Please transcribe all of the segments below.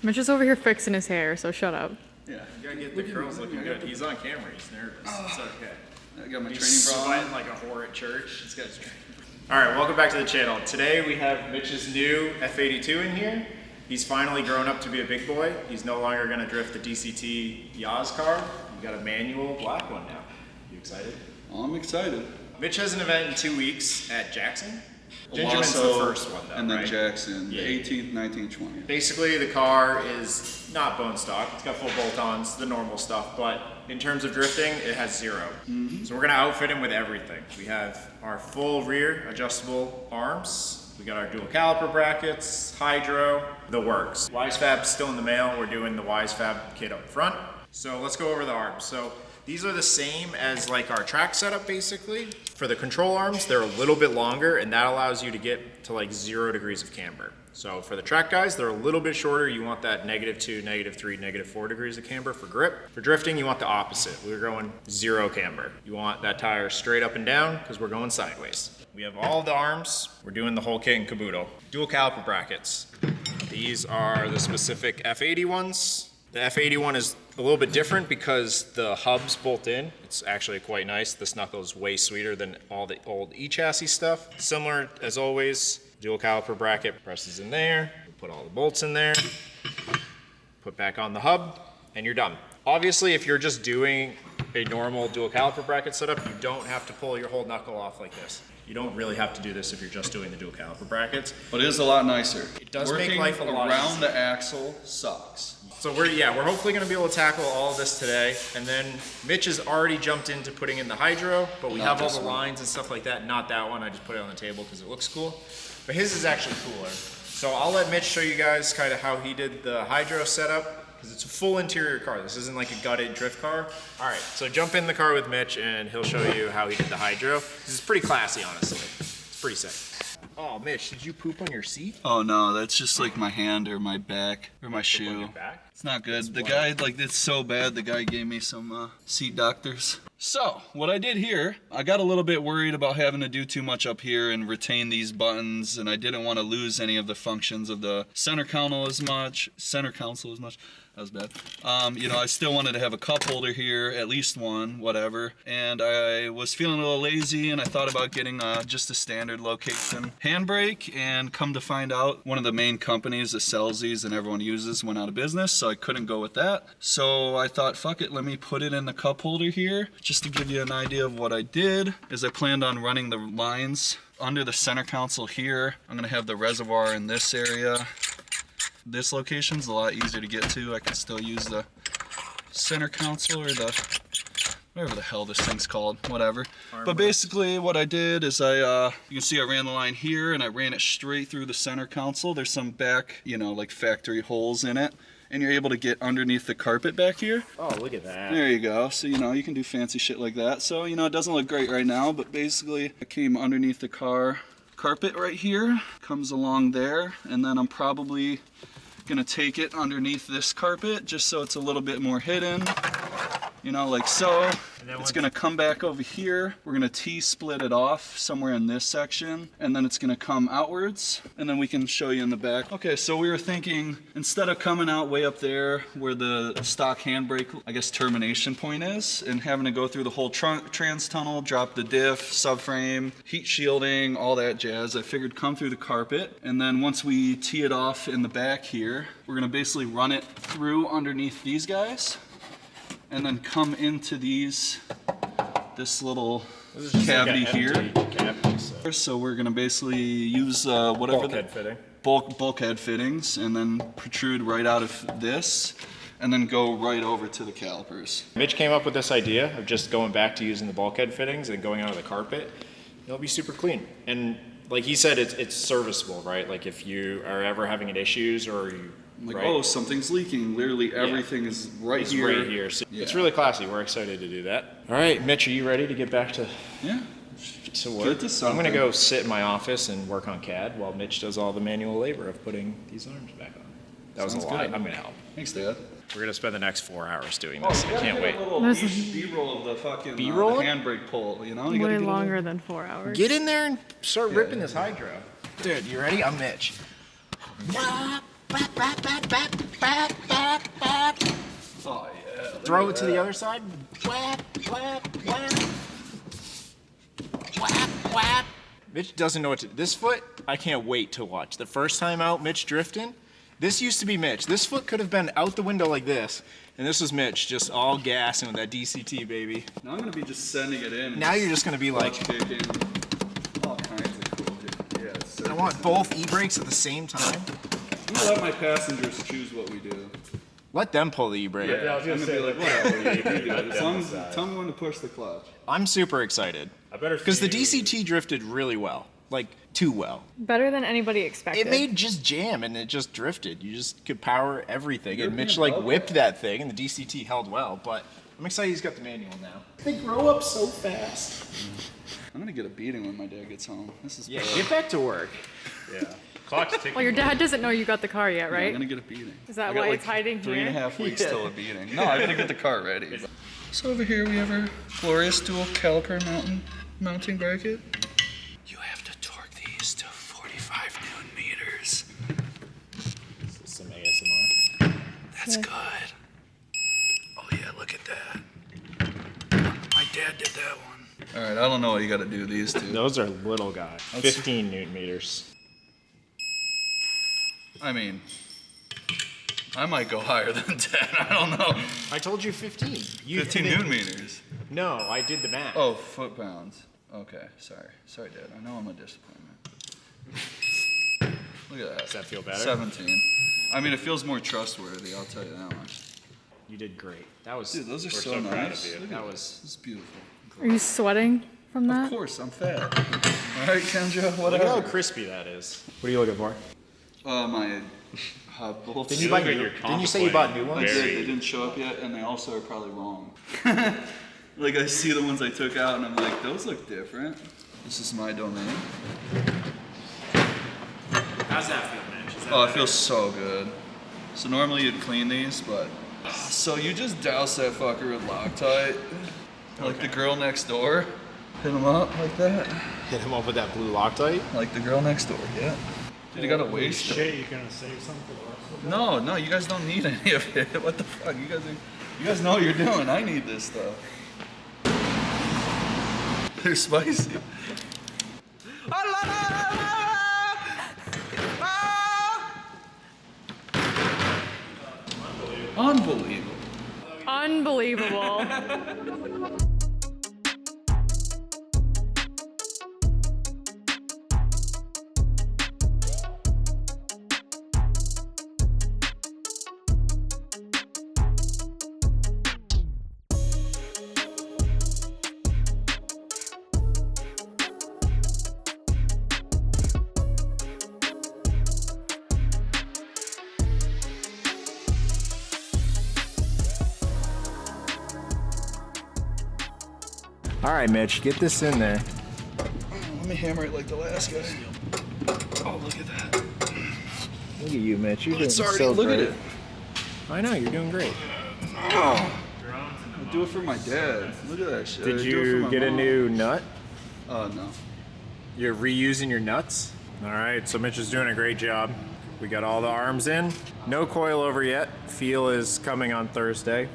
Mitch is over here fixing his hair, so shut up. Yeah. You gotta get the curls looking good. He's on camera. He's nervous. It's okay. I got my He's training bra on. sweating like a whore at church. He's got his training bra. All right, welcome back to the channel. Today we have Mitch's new F82 in here. He's finally grown up to be a big boy. He's no longer gonna drift the DCT Yaz car. You got a manual black one now. You excited? Oh, I'm excited. Mitch has an event in 2 weeks at Jackson. Gingerman's the first one though, and then right? Jackson, Yeah. 18th, 19th, 20th. Basically, the car is not bone stock. It's got full bolt-ons, the normal stuff, but in terms of drifting, it has zero. So we're gonna outfit him with everything. We have our full rear adjustable arms. We got our dual caliper brackets, hydro, the works. Wisefab's still in the mail. We're doing the Wisefab kit up front. So let's go over the arms. So these are the same as like our track setup basically. For the control arms, they're a little bit longer and that allows you to get to like 0 degrees of camber. So for the track guys, they're a little bit shorter. You want that -2, -3, -4 degrees of camber for grip. For drifting, you want the opposite. We're going 0 camber. You want that tire straight up and down because we're going sideways. We have all the arms. We're doing the whole kit and caboodle. Dual caliper brackets. These are the specific F80 ones. The F81 is a little bit different because the hubs bolt in. It's actually quite nice. This knuckle is way sweeter than all the old E-chassis stuff. Similar as always, dual caliper bracket presses in there. Put all the bolts in there. Put back on the hub and you're done. Obviously, if you're just doing a normal dual caliper bracket setup, you don't have to pull your whole knuckle off like this. You don't really have to do this if you're just doing the dual caliper brackets. But it is a lot nicer. It does Working make life a lot around easier. the axle sucks. So we're hopefully gonna be able to tackle all of this today. And then Mitch has already jumped into putting in the hydro, but we Not have all this the one. lines and stuff like that. Not that one, I just put it on the table because it looks cool. But his is actually cooler. So I'll let Mitch show you guys kind of how he did the hydro setup because it's a full interior car. This isn't like a gutted drift car. All right, so jump in the car with Mitch and he'll show you how he did the hydro. This is pretty classy, honestly. It's pretty sick. Oh, Mitch, did you poop on your seat? Oh no, that's just like my hand or my back or my On shoe. your back? It's not good. The guy, like, it's so bad, the guy gave me some seat doctors. So, what I did here, I got a little bit worried about having to do too much up here and retain these buttons, and I didn't want to lose any of the functions of the center console as much. That was bad. You know, I still wanted to have a cup holder here, at least one, whatever. And I was feeling a little lazy and I thought about getting just a standard location handbrake, and come to find out one of the main companies that sells these and everyone uses went out of business, so I couldn't go with that. So I thought, fuck it, let me put it in the cup holder here. Just to give you an idea of what I did, is I planned on running the lines under the center console here. I'm gonna have the reservoir in this area. This location's a lot easier to get to. I can still use the center console or the, whatever the hell this thing's called, whatever. But basically what I did is you can see I ran the line here and I ran it straight through the center console. There's some back, you know, like factory holes in it. And you're able to get underneath the carpet back here. Oh, look at that. There you go. So, you know, you can do fancy shit like that. So, you know, it doesn't look great right now, but basically I came underneath the carpet right here, comes along there, and then I'm probably gonna take it underneath this carpet just so it's a little bit more hidden, you know, like so. It's gonna come back over here. We're gonna T-split it off somewhere in this section, and then it's gonna come outwards, and then we can show you in the back. Okay, so we were thinking, instead of coming out way up there where the stock handbrake, I guess, termination point is, and having to go through the whole trans tunnel, drop the diff, subframe, heat shielding, all that jazz, I figured come through the carpet, and then once we tee it off in the back here, we're gonna basically run it through underneath these guys, and then come into this little cavity here. So we're gonna basically use whatever bulkhead fittings, and then protrude right out of this, and then go right over to the calipers. Mitch came up with this idea of just going back to using the bulkhead fittings and going out of the carpet. It'll be super clean. And like he said, it's serviceable, right? Like if you are ever having any issues or you like, right? Oh, something's leaking. Literally everything is right it's here. Right here. So it's really classy. We're excited to do that. All right, Mitch, are you ready to get back to work? I'm gonna go sit in my office and work on CAD while Mitch does all the manual labor of putting these arms back on. That was a lot. I'm gonna help. Thanks, Dad. We're gonna spend the next 4 hours doing this. I can't wait. B-roll of the fucking B-roll? handbrake pull, you know? You Way longer than 4 hours. Get in there and start ripping this hydro. Dude, you ready? I'm Mitch. Oh yeah. Throw it to the other side. Mitch doesn't know what to do. This foot, I can't wait to watch. The first time out, Mitch drifting, this used to be Mitch. This foot could have been out the window like this, and this was Mitch, just all gassing with that DCT, baby. Now I'm gonna be just sending it in. Now you're just gonna be like, kicking. All kinds of cool, dude. Yeah, it's so I want both e-brakes at the same time. I'm gonna let my passengers choose what we do. Let them pull the e-brake. Yeah, I was I'm gonna gonna say, be like, let whatever, you them do it. As long as decide. tell me when to push the clutch. I'm super excited. I better Because the see- DCT drifted really well. Like, too well. Better than anybody expected. It made just jam and it just drifted. You just could power everything. And Mitch European like whipped that thing and the DCT held well, but I'm excited he's got the manual now. They grow up so fast. I'm gonna get a beating when my dad gets home. This is Yeah, bad. get back to work. Yeah. Clock's ticking. Well, your dad doesn't know you got the car yet, Yeah, right? I'm gonna get a beating. Is that I got why like it's hiding 3.5 here? weeks till a beating. No, I gotta get the car ready. So over here we have our glorious dual caliper mounting bracket. You have to torque these to 45 Newton meters. Some ASMR. That's Yeah. good. Oh yeah, look at that. My dad did that one. All right, I don't know what you got to do these two. Those are little guys. Let's- 15 Newton meters. I mean, I might go higher than 10. I don't know. I told you 15. 15 Newton meters. No, I did the math. Oh, foot pounds. Okay, sorry. Sorry, Dad. I know I'm a disappointment. Look at that. Does that feel better? 17. I mean, it feels more trustworthy, I'll tell you that much. You did great. That was. Dude, those are We're so, so proud nice. of you. Look That at was- This is beautiful. Are you sweating from Of that? course, I'm fat. All right, Kendra, Look at how whatever. crispy that is. What are you looking for? My hot bolts. Didn't you Look buy like new? you're Didn't you say you bought new I ones? did. They didn't show up yet, and they also are probably wrong. Like, I see the ones I took out, and I'm like, those look different. This is my domain. How's that feel, Mitch? Is that Oh, it better? feels so good. So normally you'd clean these, but... So you just douse that fucker with Loctite, like the girl next door. Hit them up like that. Hit him up with that blue Loctite. Like the girl next door, yeah. Dude, you gotta waste it. Shit, you're gonna save some for the rest of No, you guys don't need any of it. What the fuck? You guys know what you're doing. I need this stuff. They're spicy. Unbelievable. Unbelievable. All right, Mitch, get this in there. Let me hammer it like the last guy. Oh, look at that. Look at you, Mitch. You're doing It's already, so look great. at it. I know, you're doing great. Oh. I do it for my dad. Look at that shit. I Did do it for you my get a mom. new nut? Oh, no. You're reusing your nuts? All right, so Mitch is doing a great job. We got all the arms in. No coilover yet. Feel is coming on Thursday.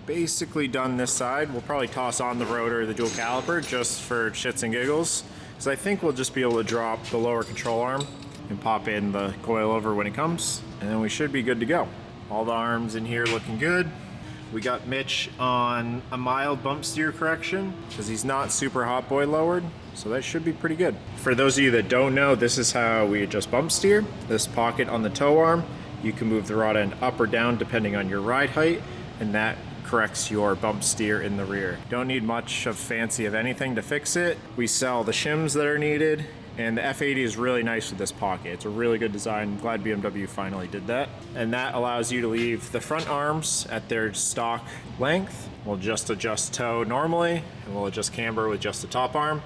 Basically done this side. We'll probably toss on the rotor, the dual caliper, just for shits and giggles. Because I think we'll just be able to drop the lower control arm and pop in the coilover when it comes. And then we should be good to go. All the arms in here looking good. We got Mitch on a mild bump steer correction because he's not super hot boy lowered. So that should be pretty good. For those of you that don't know, this is how we adjust bump steer. This pocket on the tow arm, you can move the rod end up or down depending on your ride height, and that corrects your bump steer in the rear. Don't need much of fancy of anything to fix it. We sell the shims that are needed, and the F80 is really nice with this pocket. It's a really good design. I'm glad BMW finally did that. And that allows you to leave the front arms at their stock length. We'll just adjust toe normally, and we'll adjust camber with just the top arm.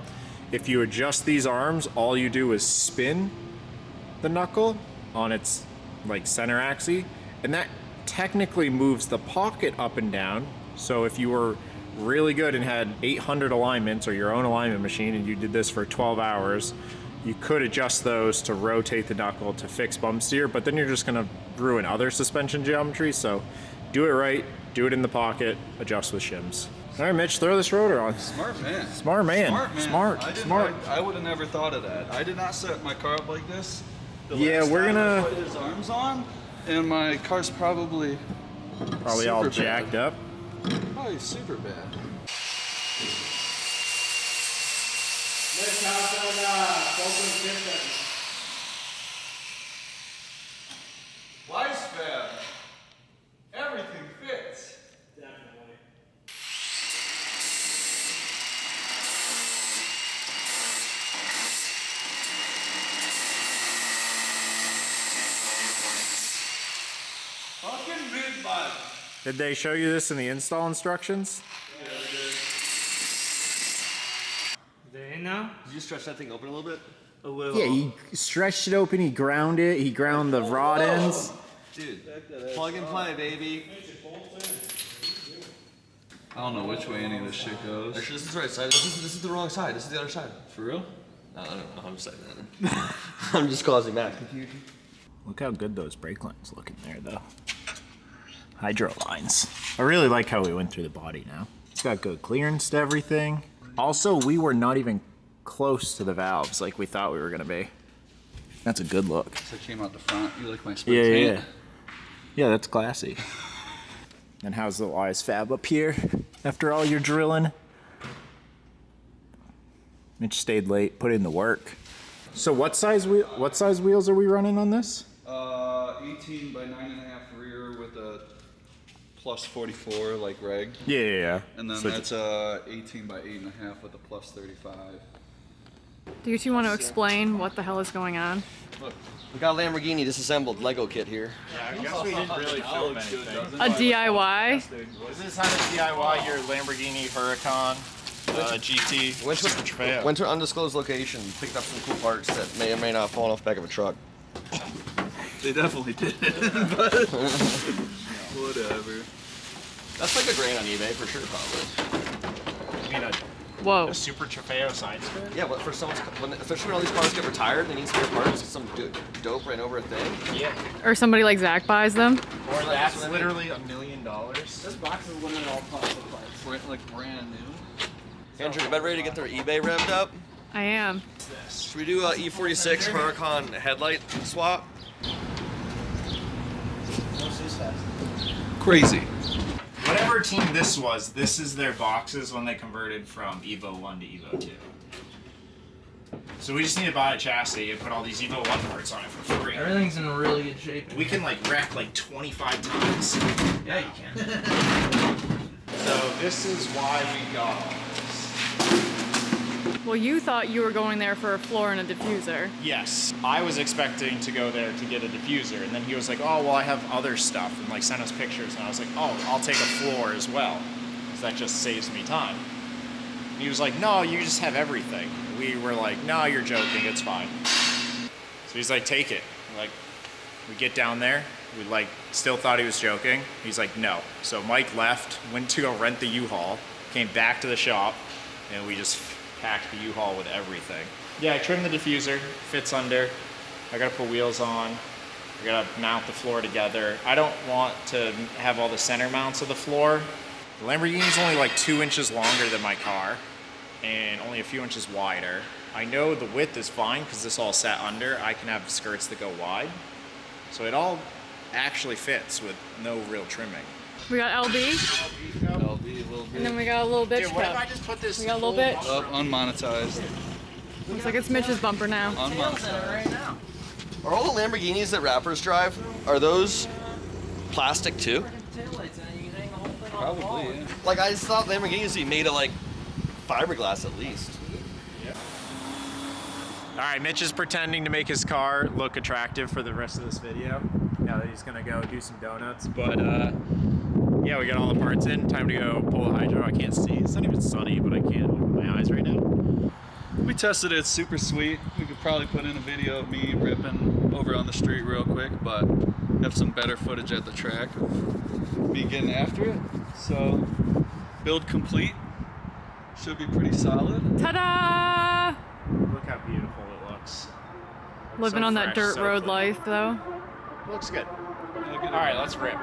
If you adjust these arms, all you do is spin the knuckle on its like center axis, and that technically moves the pocket up and down. So if you were really good and had 800 alignments or your own alignment machine and you did this for 12 hours, You could adjust those to rotate the knuckle to fix bump steer, but then you're just gonna ruin other suspension geometry, so do it right, do it in the pocket, adjust with shims. All right, Mitch, throw this rotor on. Smart man. Smart man. Smart man. Smart. Smart. I would have never thought of that. I did not set my car up like this. The Yeah, last we're time I gonna- put his arms on, and my car's probably all super jacked bad. up. Probably super bad. Wisefab. Everything fits. Definitely. Fucking big bike. Did they show you this in the install instructions? They in now? Did you stretch that thing open a little bit? A little. Yeah, he stretched it open, he ground it, he ground the rod ends. Dude, plug and play, baby. I don't know which way any of this shit goes. Actually, this is the right side. This is the wrong side. This is the other side. For real? No, I don't know. I'm just saying that. I'm just causing that confusion. Look how good those brake lines look in there, though. Hydro lines. I really like how we went through the body now. It's got good clearance to everything. Also, we were not even close to the valves like we thought we were gonna be. That's a good look. So it came out the front. You like my spray Yeah, paint? yeah. Yeah, that's classy. And how's the Wisefab up here after all your drilling? Mitch stayed late, put in the work. So what size wheels are we running on this? 18 by 9.5 rear with a plus 44 like reg. Yeah. And then So that's 18 by 8.5 with a plus 35. Do you two want to explain what the hell is going on? Look, we got a Lamborghini disassembled Lego kit here. I guess we didn't really film anything. A DIY? Is this how to DIY your Lamborghini Huracan GT? Went to an undisclosed location, picked up some cool parts that may or may not have fallen off the back of a truck. They definitely did, but whatever. That's like $1,000 on eBay for sure, probably. You mean Whoa. a Super Trofeo side skirt? Yeah, but for someone's, especially when all these cars get retired, they need spare parts. Some dope ran over a thing. Yeah. Or somebody like Zach buys them? Or that's literally $1 million. This box is limited all possible parts. Like brand new. Andrew, you better ready to get their eBay revved up? I am. Should we do a E46 Huracan headlight swap? Crazy. Whatever team this was, this is their boxes when they converted from Evo 1 to Evo 2. So we just need to buy a chassis and put all these Evo 1 parts on it for free. Everything's in really good shape. We can like wreck like 25 times. Yeah, you can. So this is why we got all this. Well, you thought you were going there for a floor and a diffuser. Yes, I was expecting to go there to get a diffuser, and then he was like, oh, well, I have other stuff, and like sent us pictures, and I was like, oh, I'll take a floor as well, because that just saves me time. And he was like, no, you just have everything. We were like, no, you're joking, it's fine. So he's like, take it. Like, we get down there, we like still thought he was joking. He's like, no. So Mike left, went to go rent the U-Haul, came back to the shop, and we just packed the U-Haul with everything. Yeah, I trimmed the diffuser, fits under. I gotta put wheels on. I gotta mount the floor together. I don't want to have all the center mounts of the floor. The Lamborghini's only like 2 inches longer than my car and only a few inches wider. I know the width is fine because this all sat under. I can have skirts that go wide. So it all actually fits with no real trimming. We got LB, LB a little and bit. then we got a little bitch Dude, what if I cup. just put this We got a little bit. Up, unmonetized. Looks like it's Mitch's bumper now. Unmonetized. Are all the Lamborghinis that rappers drive, are those plastic too? Probably, yeah. Like, I just thought Lamborghinis would be made of like fiberglass at least. All right, Mitch is pretending to make his car look attractive for the rest of this video. Now that he's gonna go do some donuts, but yeah, we got all the parts in. Time to go pull the hydro. I can't see. It's not even sunny, but I can't open my eyes right now. We tested it, it's super sweet. We could probably put in a video of me ripping over on the street real quick, but have some better footage at the track of me getting after it. So, build complete. Should be pretty solid. Ta-da! Look how beautiful it looks. looks Living so on that fresh, dirt so road clean. life, though. Looks good. All right, let's rip.